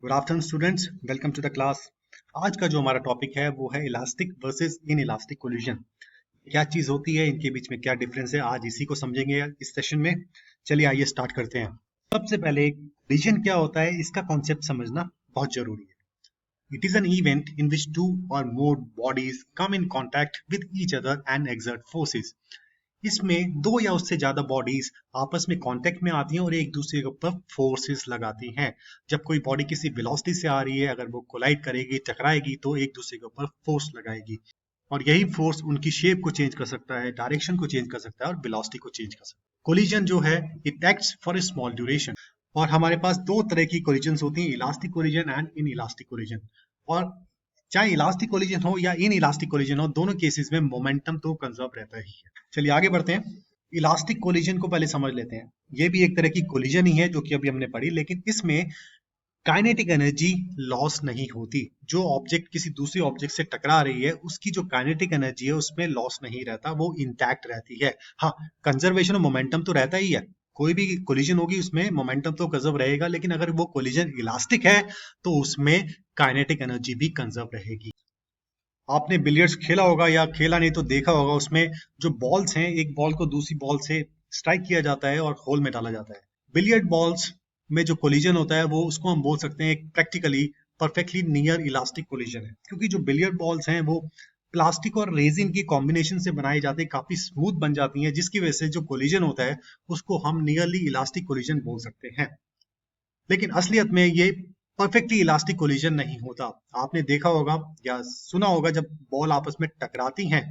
Good afternoon students, welcome to the class. आज का जो हमारा टॉपिक है वो है elastic versus inelastic collision. क्या चीज होती है, इनके बीच में क्या डिफरेंस है, आज इसी को समझेंगे इस सेशन में। चलिए आइए स्टार्ट करते हैं। सबसे पहले कोलिजन क्या होता है, इसका कॉन्सेप्ट समझना बहुत जरूरी है। It is an event in which two or more bodies come in contact with each other and exert forces. इसमें दो या उससे ज्यादा बॉडीज आपस में कांटेक्ट में आती हैं और एक दूसरे के ऊपर फोर्सेस लगाती हैं। जब कोई बॉडी किसी वेलोसिटी से आ रही है, अगर वो कोलाइड करेगी, टकराएगी, तो एक दूसरे के ऊपर फोर्स लगाएगी और यही फोर्स उनकी शेप को चेंज कर सकता है, डायरेक्शन को चेंज कर सकता है और वेलोसिटी को चेंज कर सकता है। कोलिजन जो है it acts for a small duration. और हमारे पास दो तरह की कोलिजन होती हैं, elastic collision and in elastic collision. और चाहे इलास्टिक कोलिजन हो या इन इलास्टिक कोलिजन हो, दोनों केसेस में मोमेंटम तो कंजर्व रहता ही है। चलिए आगे बढ़ते हैं। इलास्टिक कोलिजन को पहले समझ लेते हैं। ये भी एक तरह की कोलिजन ही है जो कि अभी हमने पढ़ी, लेकिन इसमें काइनेटिक एनर्जी लॉस नहीं होती। जो ऑब्जेक्ट किसी दूसरे ऑब्जेक्ट से टकरा रही है, उसकी जो काइनेटिक एनर्जी है उसमें लॉस नहीं रहता, वो इंटैक्ट रहती है। हाँ, कंजर्वेशन ऑफ मोमेंटम तो रहता ही है। कोई भी कोलिजन होगी उसमें मोमेंटम तो कंजर्व रहेगा, लेकिन अगर वो कोलिजन इलास्टिक है तो उसमें काइनेटिक एनर्जी भी कंजर्व रहेगी। आपने बिलियर्ड्स खेला होगा या खेला नहीं तो देखा होगा, उसमें जो बॉल्स हैं, एक बॉल को दूसरी बॉल से स्ट्राइक किया जाता है और होल में डाला जाता है। बिलियर्ड बॉल्स में जो कोलिजन होता है वो उसको हम बोल सकते हैं practically perfectly near elastic collision है, क्योंकि जो बिलियर्ड बॉल्स हैं वो प्लास्टिक और रेजिन की कॉम्बिनेशन से बनाई जाती है, काफी स्मूथ बन जाती हैं, जिसकी वजह से जो कोलिजन होता है उसको हम नियरली इलास्टिक कोलिजन बोल सकते हैं। लेकिन असलियत में ये परफेक्टली इलास्टिक कोलिजन नहीं होता। आपने देखा होगा या सुना होगा, जब बॉल आपस में टकराती हैं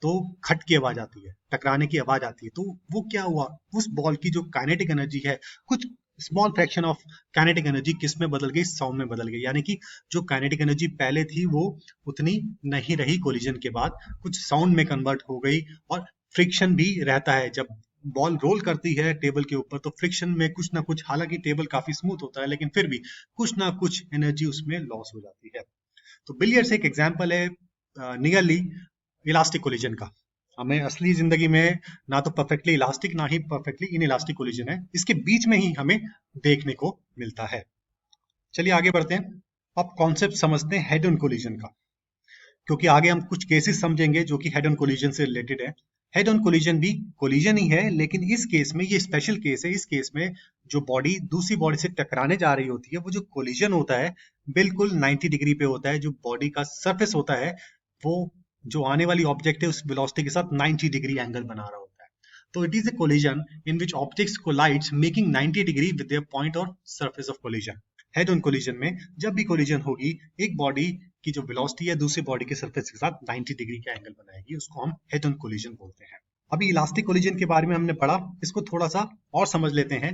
तो खट की आवाज आती है, टकराने की आवाज आती है। तो वो क्या हुआ, उस बॉल की जो काइनेटिक एनर्जी है, कुछ small fraction of kinetic energy किस में बदल गई, साउंड में बदल गई। यानी कि जो काइनेटिक एनर्जी पहले थी वो उतनी नहीं रही, कोलिजन के बाद कुछ साउंड में कन्वर्ट हो गई। और फ्रिक्शन भी रहता है, जब बॉल रोल करती है टेबल के ऊपर तो फ्रिक्शन में कुछ ना कुछ, हालांकि टेबल काफी स्मूथ होता है लेकिन फिर भी कुछ ना कुछ एनर्जी उसमें लॉस हो जाती है। तो बिलियर्ड्स एक एग्जांपल है नियरली इलास्टिक कोलिजन का। हमें असली जिंदगी में ना तो परफेक्टली इलास्टिक ना ही परफेक्टली इन इलास्टिक कोलिजन है, इसके बीच में ही हमें देखने को मिलता है। चलिए आगे बढ़ते हैं। अब कॉन्सेप्ट समझते हैं हेड ऑन कोलिजन का, क्योंकि आगे हम कुछ केसेस समझेंगे जो कि हेड ऑन कोलिजन से रिलेटेड है। हेड ऑन कोलिजन भी कोलिजन ही है, लेकिन इस केस में ये स्पेशल केस है। इस केस में जो बॉडी दूसरी बॉडी से टकराने जा रही होती है, वो जो कोलिजन होता है बिल्कुल 90 डिग्री पे होता है। जो बॉडी का सरफेस होता है वो, जो आने वाली ऑब्जेक्ट है उस वेलोसिटी के साथ 90 डिग्री एंगल बना रहा होता है। तो it is a collision in which objects collides making 90 degree with their point or surface of collision. Head on collision में जब भी कोलिजन होगी, एक बॉडी की जो वेलोसिटी है दूसरी बॉडी के सरफेस के साथ 90 डिग्री का एंगल बनाएगी, उसको हम हेड ऑन कोलिजन बोलते हैं। अभी इलास्टिक कोलिजन के बारे में हमने पढ़ा, इसको थोड़ा सा और समझ लेते हैं।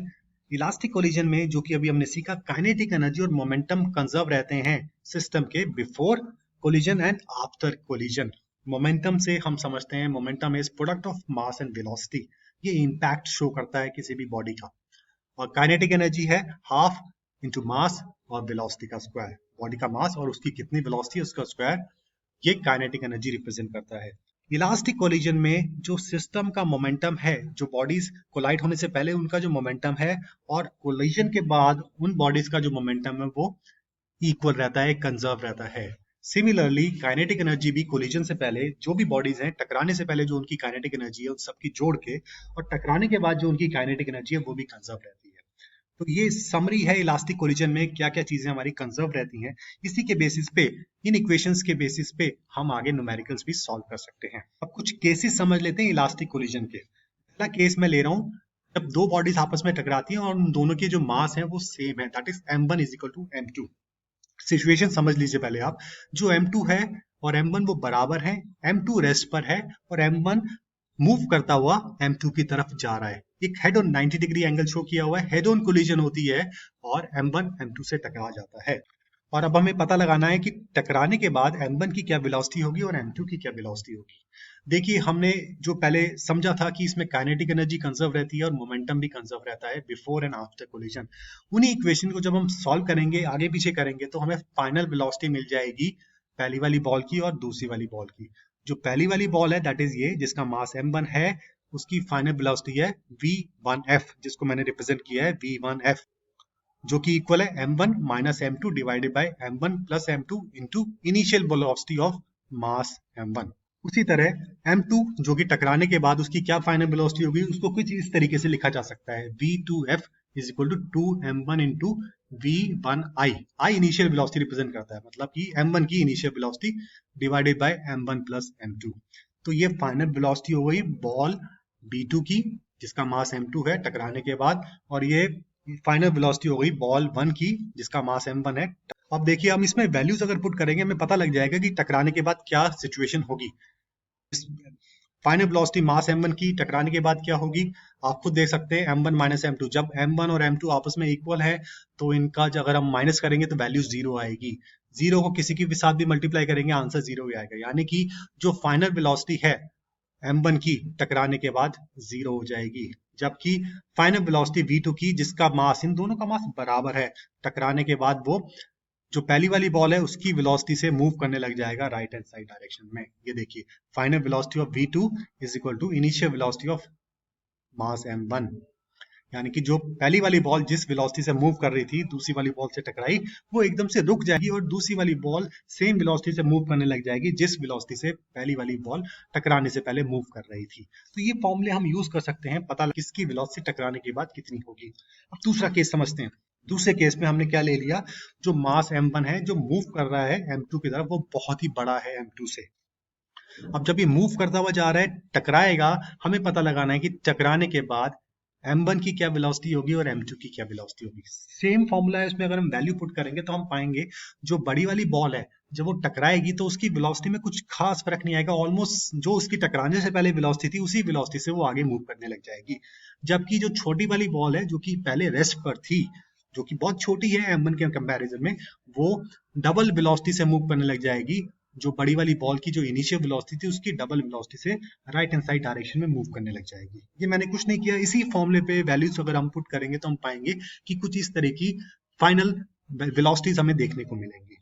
इलास्टिक कोलिजन में जो कि अभी हमने सीखा, काइनेटिक एनर्जी और मोमेंटम कंजर्व रहते हैं सिस्टम के before collision and after collision. Momentum से हम समझते हैं, momentum is product of mass and velocity. ये इंपैक्ट शो करता है किसी भी बॉडी का। और काइनेटिक एनर्जी है हाफ इंटू मास और वेलोसिटी का स्क्वायर। बॉडी का मास और उसकी कितनी वेलोसिटी है उसका स्क्वायर, ये काइनेटिक एनर्जी रिप्रेजेंट करता है। इलास्टिक कोलिजन में जो सिस्टम का मोमेंटम है, जो बॉडीज कोलाइड होने से पहले उनका जो मोमेंटम है और कोलिजन के बाद उन बॉडीज का जो मोमेंटम है वो इक्वल रहता है, कंजर्व रहता है। सिमिलरली काइनेटिक एनर्जी भी कोलिजन से पहले जो भी बॉडीज हैं, टकराने से पहले जो उनकी काइनेटिक एनर्जी है उन सबकी जोड़ के, और टकराने के बाद जो उनकी काइनेटिक एनर्जी है वो भी कंजर्व रहती है। तो ये समरी है इलास्टिक कोलिजन में क्या क्या चीजें हमारी कंजर्व रहती हैं। इसी के बेसिस पे, इन इक्वेशंस के बेसिस पे हम आगे न्यूमेरिकल्स भी सॉल्व कर सकते हैं। अब कुछ केसेस समझ लेते हैं इलास्टिक कोलिजन के। पहला केस मैं ले रहा हूँ, जब दो बॉडीज आपस में टकराती हैं और उन दोनों के जो मास है वो सेम है, that is m1 is equal to m2। Situation समझ लीजिए पहले आप। जो m2 है और m1 वो बराबर है, m2 रेस्ट पर है और m1 मूव करता हुआ m2 की तरफ जा रहा है। एक head on 90 degree angle show किया हुआ है, हेड ऑन कोलिजन होती है और m1 m2 से टकरा जाता है। और अब हमें पता लगाना है कि टकराने के बाद m1 की क्या वेलोसिटी होगी और m2 की क्या वेलोसिटी होगी। देखिए, हमने जो पहले समझा था कि इसमें काइनेटिक एनर्जी कंजर्व रहती है और मोमेंटम भी कंजर्व रहता है बिफोर एंड आफ्टर कोलिजन। उन्हीं इक्वेशन को जब हम सॉल्व करेंगे, आगे पीछे करेंगे, तो हमें फाइनल वेलोसिटी मिल जाएगी पहली वाली बॉल की और दूसरी वाली बॉल की। जो पहली वाली बॉल है दैट इज ये, जिसका मास m1 है, उसकी फाइनल वेलोसिटी है v1f, जिसको मैंने रिप्रेजेंट किया है v1f। जो कि इक्वल है m1 minus m2 divided by m1 plus m2 into initial velocity of mass m1। उसी तरह m2 जो कि टकराने के बाद उसकी क्या फाइनल वेलोसिटी होगी, उसको कुछ इस तरीके से लिखा जा सकता है v2f is equal to 2m1 into v1i। I initial velocity represent करता है, मतलब कि m1 की initial velocity divided by m1 plus m2। तो ये फाइनल वेलोसिटी हो गई बॉल b2 की जिसका मास m2 है टकराने के बाद, और ये फाइनल वेलोसिटी हो गई बॉल 1 की जिसका मास m1 है। अब देखिए हम इसमें वैल्यूज अगर पुट करेंगे हमें पता लग जाएगा कि टकराने के बाद क्या सिचुएशन होगी। फाइनल वेलोसिटी मास m1 की टकराने के बाद क्या होगी, आप खुद देख सकते हैं m1 माइनस m2। जब m1 और m2 आपस में इक्वल है तो इनका अगर हम माइनस करेंगे तो वैल्यू जीरो आएगी। जीरो को किसी के भी साथ भी मल्टीप्लाई करेंगे आंसर जीरो ही आएगा, यानी कि जो फाइनल वेलोसिटी है m1 की टकराने के बाद जीरो हो जाएगी, जबकि फाइनल वेलोसिटी v2 की जिसका मास, इन दोनों का मास बराबर है, टकराने के बाद वो जो पहली वाली बॉल है उसकी वेलोसिटी से मूव करने लग जाएगा राइट हैंड साइड डायरेक्शन में। ये देखिए final velocity of v2 is equal to initial velocity of mass m1, यानी कि जो पहली वाली बॉल जिस वेलोसिटी से मूव कर रही थी दूसरी वाली बॉल से टकराई, वो एकदम से रुक जाएगी और दूसरी वाली बॉल सेम वेलोसिटी से मूव करने लग जाएगी जिस वेलोसिटी से पहली वाली बॉल टकराने से पहले मूव कर रही थी। तो ये फॉर्मूले हम यूज कर सकते हैं पता किसकी वेलोसिटी टकराने के बाद कितनी होगी। अब दूसरा केस समझते हैं। दूसरे केस में हमने क्या ले लिया, जो मास m1 है जो मूव कर रहा है m2 की तरफ, वो बहुत ही बड़ा है m2 से। अब जब ये मूव करता हुआ जा रहा है टकराएगा, हमें पता लगाना है कि टकराने के बाद m1 की क्या वेलोसिटी होगी और m2 की क्या वेलोसिटी होगी। सेम फॉर्मूला है, इसमें अगर हम वैल्यू पुट करेंगे तो हम पाएंगे जो बड़ी वाली बॉल है जब वो टकराएगी तो उसकी वेलोसिटी में कुछ खास फर्क नहीं आएगा, ऑलमोस्ट जो उसकी टकराने से पहले वेलोसिटी थी उसी वेलोसिटी से वो आगे मूव करने लग जाएगी। जबकि जो छोटी वाली बॉल है जो कि पहले रेस्ट पर थी, जो कि बहुत छोटी है m1 के कंपैरिजन में, वो डबल वेलोसिटी से मूव करने लग जाएगी। जो बड़ी वाली बॉल की जो इनिशियल वेलोसिटी थी उसकी डबल वेलोसिटी से राइट हैंड साइड डायरेक्शन में मूव करने लग जाएगी। ये मैंने कुछ नहीं किया, इसी फॉर्मूले पे वैल्यूज अगर हम पुट करेंगे तो हम पाएंगे कि कुछ इस तरह की फाइनल वेलोसिटीज हमें देखने को मिलेंगी।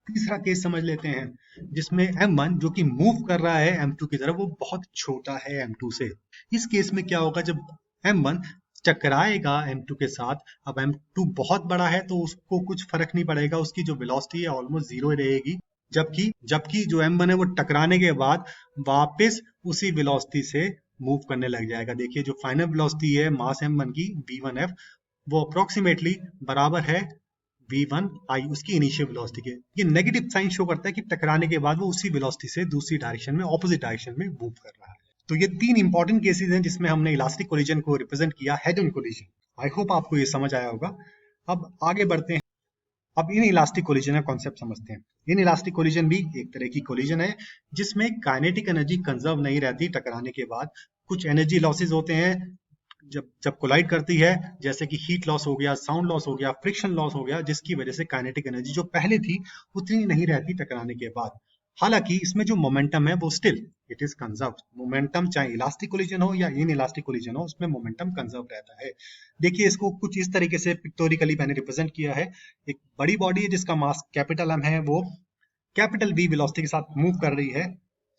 तीसरा केस समझ लेते हैं जिसमें m1 जो कि मूव कर रहा है m2 की तरफ, वो बहुत छोटा है m2 से। इस केस में क्या होगा, जब m1 टकराएगा m2 के साथ, अब m2 बहुत बड़ा है तो उसको कुछ फर्क नहीं पड़ेगा, उसकी जो वेलोसिटी है ऑलमोस्ट जीरो रहेगी। जबकि जो m1 है वो टकराने के बाद वापस उसी वेलोसिटी से मूव करने लग जाएगा। देखिए जो फाइनल वेलोसिटी है मास m1 की v1f, वो अप्रोक्सीमेटली बराबर है v1i उसकी इनिशियल वेलोसिटी के। ये नेगेटिव साइन शो करता है कि टकराने के बाद वो उसी वेलोसिटी से दूसरी डायरेक्शन में, ऑपोजिट डायरेक्शन में मूव कर रहा है। तो ये तीन इंपॉर्टेंट केसेस हैं जिसमें हमने इलास्टिक कोलिजन को रिप्रेजेंट किया head on collision. I hope आपको ये समझ आया होगा। अब आगे बढ़ते हैं, अब इन इलास्टिक कोलिजन का कॉन्सेप्ट समझते हैं। इन इलास्टिक कोलिजन भी एक तरह की कोलिजन है जिसमें काइनेटिक एनर्जी कंजर्व नहीं रहती टकराने के बाद, कुछ एनर्जी लॉसेस होते हैं जब जब कोलाइड करती है, जैसे कि हीट लॉस हो गया, साउंड लॉस हो गया, फ्रिक्शन लॉस हो गया, जिसकी वजह से काइनेटिक एनर्जी जो पहले थी उतनी नहीं रहती टकराने के बाद। हालांकि इसमें जो मोमेंटम है वो still it is conserve. Momentum चाहे इलास्टिक कोलिजन हो या इन इलास्टिक कोलिजन हो, उसमें मोमेंटम कंजर्व रहता है। देखिए इसको कुछ इस तरीके से पिक्टोरिकली मैंने रिप्रेजेंट किया है। एक बड़ी बॉडी है जिसका मास कैपिटल एम है, वो कैपिटल वी वेलोसिटी के साथ मूव कर रही है।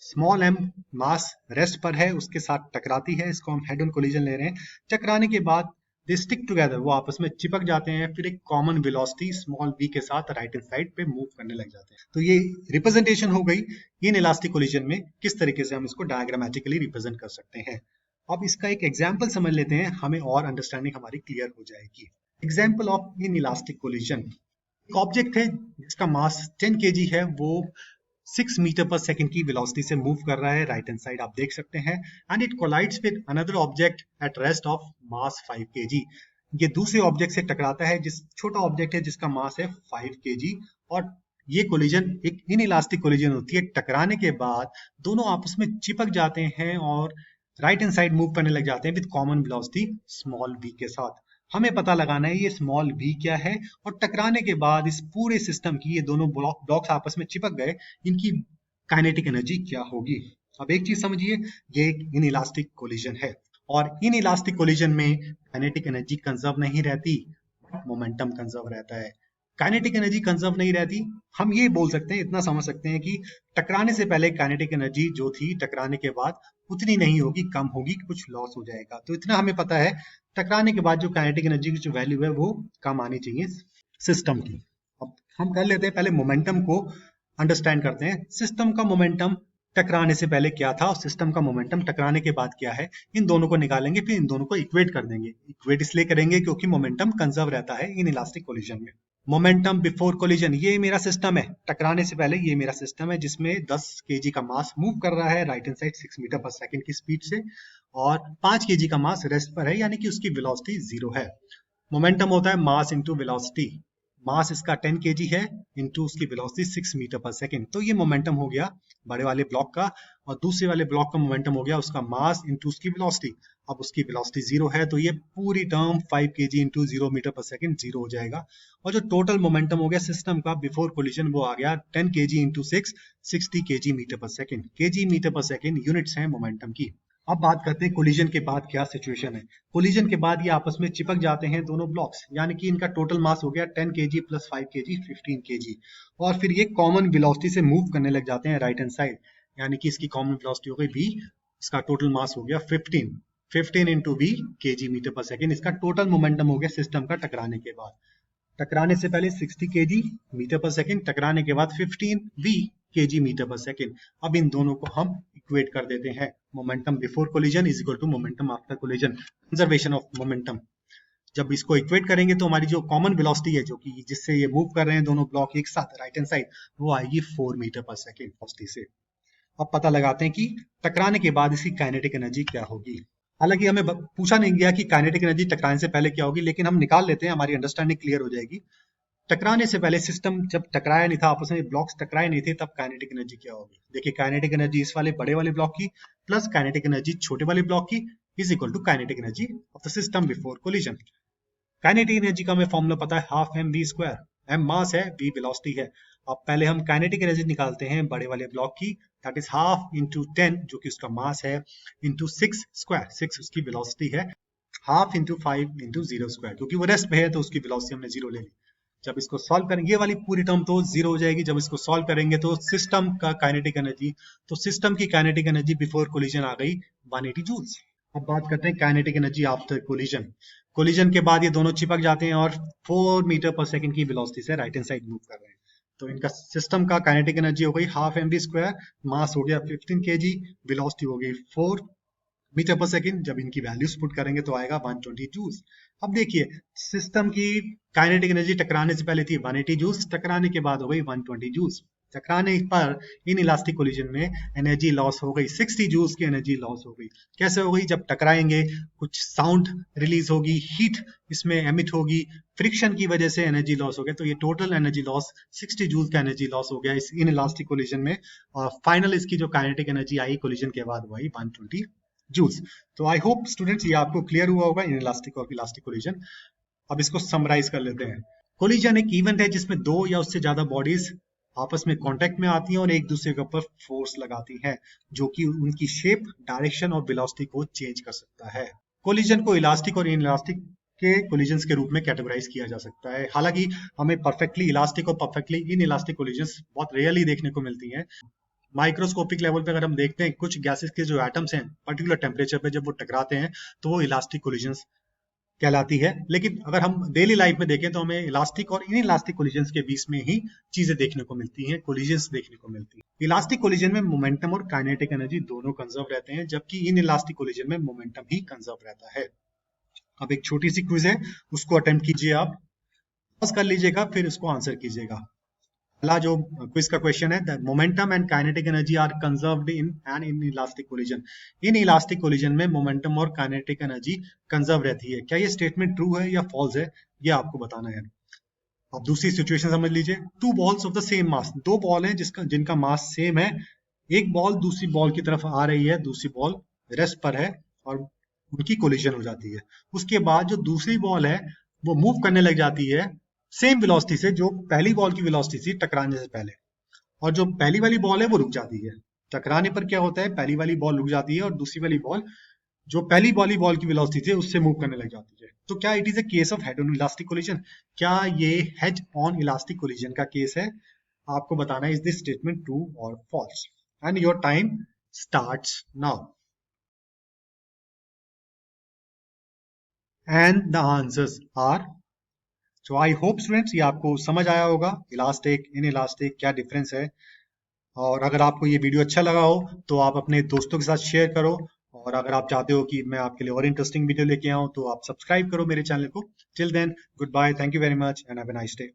स्मॉल एम मास रेस्ट पर है, उसके साथ टकराती है, इसको हम हेड ऑन कोलिजन ले रहे हैं। टकराने के बाद दे स्टिक टुगेदर, वो आपस में चिपक जाते हैं, फिर एक कॉमन वेलोसिटी स्मॉल v के साथ राइट हैंड साइड पे मूव करने लग जाते हैं। तो ये रिप्रेजेंटेशन हो गई इन इलास्टिक कोलिजन में, किस तरीके से हम इसको डायग्रामेटिकली रिप्रेजेंट कर सकते हैं। अब इसका एक एग्जाम्पल समझ लेते हैं, हमें और अंडरस्टैंडिंग हमारी क्लियर हो जाएगी। Example of in elastic collision, एक ऑब्जेक्ट है जिसका मास 10 kg है, वो 6 मीटर पर सेकंड की वेलोसिटी से मूव कर रहा है, राइट हैंड साइड आप देख सकते हैं, and it collides with another object at rest of mass 5 kg। ये दूसरे ऑब्जेक्ट से टकराता है, जिस छोटा ऑब्जेक्ट है जिसका मास है 5 kg, और ये कोलिजन एक इनइलास्टिक कोलिजन होती है। टकराने के बाद दोनों आपस में चिपक जाते हैं और राइट हैंड साइड मूव करने लग जाते हैं with common velocity small v के साथ। हमें पता लगाना है ये स्मॉल v क्या है, और टकराने के बाद इस पूरे सिस्टम की, ये दोनों ब्लॉक्स आपस में चिपक गए, इनकी काइनेटिक एनर्जी क्या होगी। अब एक चीज समझिए, ये एक इनइलास्टिक कोलिजन है, और इनइलास्टिक कोलिजन में काइनेटिक एनर्जी कंजर्व नहीं रहती, मोमेंटम कंजर्व रहता है। काइनेटिक एनर्जी कंजर्व नहीं रहती। हम ये बोल सकते हैं, इतना समझ सकते हैं कि टकराने से पहले काइनेटिक एनर्जी जो थी टकराने के बाद उतनी नहीं होगी, कम होगी, कुछ लॉस हो जाएगा। तो इतना हमें पता है, टकराने के बाद जो काइनेटिक एनर्जी की जो वैल्यू है वो कम आनी चाहिए सिस्टम की। अब हम कर लेते हैं, पहले मोमेंटम को अंडरस्टैंड करते हैं। सिस्टम का मोमेंटम टकराने से पहले क्या था और सिस्टम का मोमेंटम टकराने के बाद क्या है, इन दोनों को निकालेंगे, फिर इन दोनों को इक्वेट कर देंगे। इक्वेट इसलिए करेंगे क्योंकि मोमेंटम कंजर्व रहता है इन इलास्टिक कोलिजन में। मोमेंटम बिफोर कोलिजन, ये मेरा सिस्टम है, टकराने से पहले ये मेरा सिस्टम है जिसमें 10 केजी का मास मूव कर रहा है राइट हैंड साइड 6 मीटर पर सेकंड की स्पीड से, और 5 केजी का मास रेस्ट पर है, यानी कि उसकी वेलोसिटी 0 है। मोमेंटम होता है मास इंटू वेलोसिटी। मास इसका 10 केजी है इंटू उसकी वेलोसिटी 6 मीटर पर सेकंड। तो ये मोमेंटम हो गया बड़े वाले ब्लॉक का, और दूसरे वाले ब्लॉक का मोमेंटम हो गया उसका मास इंटू उसकी वेलोसिटी। अब उसकी वेलोसिटी 0 है तो ये पूरी टर्म 5 केजी इंटू 0 मीटर पर सेकंड 0 हो जाएगा। और जो टोटल मोमेंटम हो गया सिस्टम का बिफोर कोलिजन वो आ गया 10 केजी इंटू 6 60 केजी मीटर पर सेकंड। केजी मीटर पर सेकंड यूनिट्स हैं मोमेंटम की। अब बात करते हैं कोलिजन के बाद क्या सिचुएशन है। कोलिजन के बाद ये आपस में चिपक जाते हैं दोनों ब्लॉक्स, यानी कि इनका टोटल मास हो गया 10 केजी प्लस 5 केजी 15 केजी, और फिर ये कॉमन वेलोसिटी से मूव करने लग जाते हैं राइट हैंड साइड, यानी कि इसकी कॉमन वेलोसिटी हो गई v, इसका टोटल मास हो गया 15 into v kg metre per second. इसका टोटल मोमेंटम हो गया सिस्टम का टकराने के बाद। टकराने से पहले 60 केजी मीटर पर सेकेंड, टकराने के बाद 15 v kg metre per second. अब इन दोनों को हम इक्वेट कर देते हैं। Momentum before collision is equal to momentum after collision, conservation of momentum. जब इसको इक्वेट करेंगे तो हमारी जो कॉमन वेलोसिटी है, जो कि जिससे ये मूव कर रहे हैं दोनों ब्लॉक एक साथ राइट हैंड साइड, वो आएगी 4 मीटर पर सेकेंड वेलोसिटी से। अब पता लगाते हैं कि टकराने के बाद इसकी काइनेटिक एनर्जी क्या होगी। हालांकि हमें पूछा नहीं गया कि काइनेटिक एनर्जी टकराने से पहले क्या होगी, लेकिन हम निकाल लेते हैं, हमारी अंडरस्टैंडिंग क्लियर हो जाएगी। टकराने से पहले सिस्टम जब टकराया नहीं था, आपस में ब्लॉक्स टकराए नहीं थे, तब काइनेटिक एनर्जी क्या होगी। देखिए काइनेटिक एनर्जी इस वाले बड़े वाले ब्लॉक की प्लस काइनेटिक एनर्जी छोटे वाले ब्लॉक की is equal to kinetic energy of the system before collision. Kinetic energy का हमें फॉर्मूला पता है, half M V square. M mass है, वी वेलोसिटी है। अब पहले हम काइनेटिक एनर्जी निकालते हैं बड़े वाले ब्लॉक की, दैट इज हाफ इंटू 10 जो कि उसका मास है, इंटू 6 स्क्वायर, 6 उसकी वेलोसिटी है, हाफ इंटू 5 इंटू 0 स्क्वायर, क्योंकि वो रेस्ट पे है तो उसकी वेलोसिटी हमने 0 ले ली। जब इसको सॉल्व करेंगे ये वाली पूरी टर्म तो 0 हो जाएगी। जब इसको सॉल्व करेंगे तो सिस्टम का काइनेटिक एनर्जी, तो सिस्टम की काइनेटिक एनर्जी बिफोर कोलिजन आ गई 180 जूल्स। अब बात करते हैं kinetic energy after collision. Collision के बाद ये दोनों चिपक जाते हैं और 4 मीटर पर सेकंड की वेलोसिटी से राइट हैंड साइड मूव कर रहे हैं। तो इनका सिस्टम का काइनेटिक एनर्जी हो गई हाफ एम वी स्क्वायर, मास हो गया 15 केजी, वेलोसिटी हो गई 4 मीटर पर सेकंड। जब इनकी वैल्यूज पुट करेंगे तो आएगा 120 जूल्स। अब देखिए सिस्टम की काइनेटिक एनर्जी टकराने से पहले थी 180 जूल्स, टकराने के बाद हो गई 120 जूल्स। टकराने पर इन इलास्टिक कोलिजन में एनर्जी लॉस हो गई, 60 जूल्स की एनर्जी लॉस हो गई। कैसे हो गई? जब टकराएंगे कुछ साउंड रिलीज होगी, हीट इसमें एमिट होगी, फ्रिक्शन की वजह से एनर्जी लॉस हो गया। तो ये टोटल एनर्जी लॉस 60 जूल्स का एनर्जी लॉस हो गया इस इन इलास्टिक कोलिजन में, और फाइनल इसकी जो काइनेटिक एनर्जी आई कोलिजन के बाद वही 120 जूल्स। तो आई होप स्टूडेंट्स ये आपको क्लियर हुआ होगा इन इलास्टिक और इलास्टिक कोलिजन। अब इसको समराइज कर लेते हैं। कोलिजन एक इवेंट है जिसमें दो या उससे ज्यादा बॉडीज आपस में कांटेक्ट में आती हैं और एक दूसरे के ऊपर फोर्स लगाती हैं, जो कि उनकी शेप, डायरेक्शन और वेलोसिटी को चेंज कर सकता है। कोलिजन को इलास्टिक और इनइलास्टिक के कोलिजन्स के रूप में कैटेगराइज किया जा सकता है। हालांकि हमें परफेक्टली इलास्टिक और परफेक्टली इनइलास्टिक कोलिजन्स बहुत रेयरली देखने को मिलती हैं। माइक्रोस्कोपिक लेवल पे अगर हम देखते हैं कुछ गैसेस के जो एटम्स हैं पर्टिकुलर टेम्परेचर पे जब वो टकराते हैं तो वो इलास्टिक कोलिजन्स कहलाती है। लेकिन अगर हम डेली लाइफ में देखें तो हमें इलास्टिक और इन इलास्टिक कोलिजन्स के बीच में ही चीजें देखने को मिलती हैं, कोलिजन्स देखने को मिलती हैं। इलास्टिक कोलिजन में मोमेंटम और काइनेटिक एनर्जी दोनों कंजर्व रहते हैं, जबकि इन इलास्टिक कोलिजन में मोमेंटम ही कंजर्व रहता है। अब एक छोटी सी क्विज है, उसको अटेम्प्ट कीजिए, आप पॉज कर लीजिएगा फिर उसको आंसर कीजिएगा। पहला जो क्विज का क्वेश्चन है, the momentum and kinetic energy are conserved in an inelastic collision. Inelastic collision में मोमेंटम और काइनेटिक एनर्जी कंजर्व रहती है। क्या ये स्टेटमेंट ट्रू है या फॉल्स है, ये आपको बताना है। अब दूसरी सिचुएशन समझ लीजिए, two balls of the same mass, दो बॉल हैं जिनका मास सेम है। एक बॉल दूसरी बॉल की तरफ आ रही है, दूसरी बॉल रेस्ट पर है और उनकी कोलिजन हो जाती है। उसके बाद जो दूसरी बॉल है वो मूव करने लग जाती है सेम वेलोसिटी से जो पहली बॉल की वेलोसिटी थी टकराने से पहले, और जो पहली वाली बॉल है वो रुक जाती है। टकराने पर क्या होता है, पहली वाली बॉल रुक जाती है और दूसरी वाली बॉल जो पहली वाली बॉल की वेलोसिटी है उससे मूव करने लग जाती है। तो क्या it is a case of head on elastic collision? क्या ये हेड ऑन इलास्टिक कोलिजन का केस है? आपको बताना है इज दिस स्टेटमेंट ट्रू और false, and your time starts now. And the answers are, so I hope students ये आपको समझ आया होगा इलास्टिक इन इलास्टिक क्या डिफरेंस है। और अगर आपको ये वीडियो अच्छा लगा हो तो आप अपने दोस्तों के साथ शेयर करो, और अगर आप चाहते हो कि मैं आपके लिए और इंटरेस्टिंग वीडियो लेके आऊं तो आप सब्सक्राइब करो मेरे चैनल को। Till then, goodbye, thank you very much and have a nice day.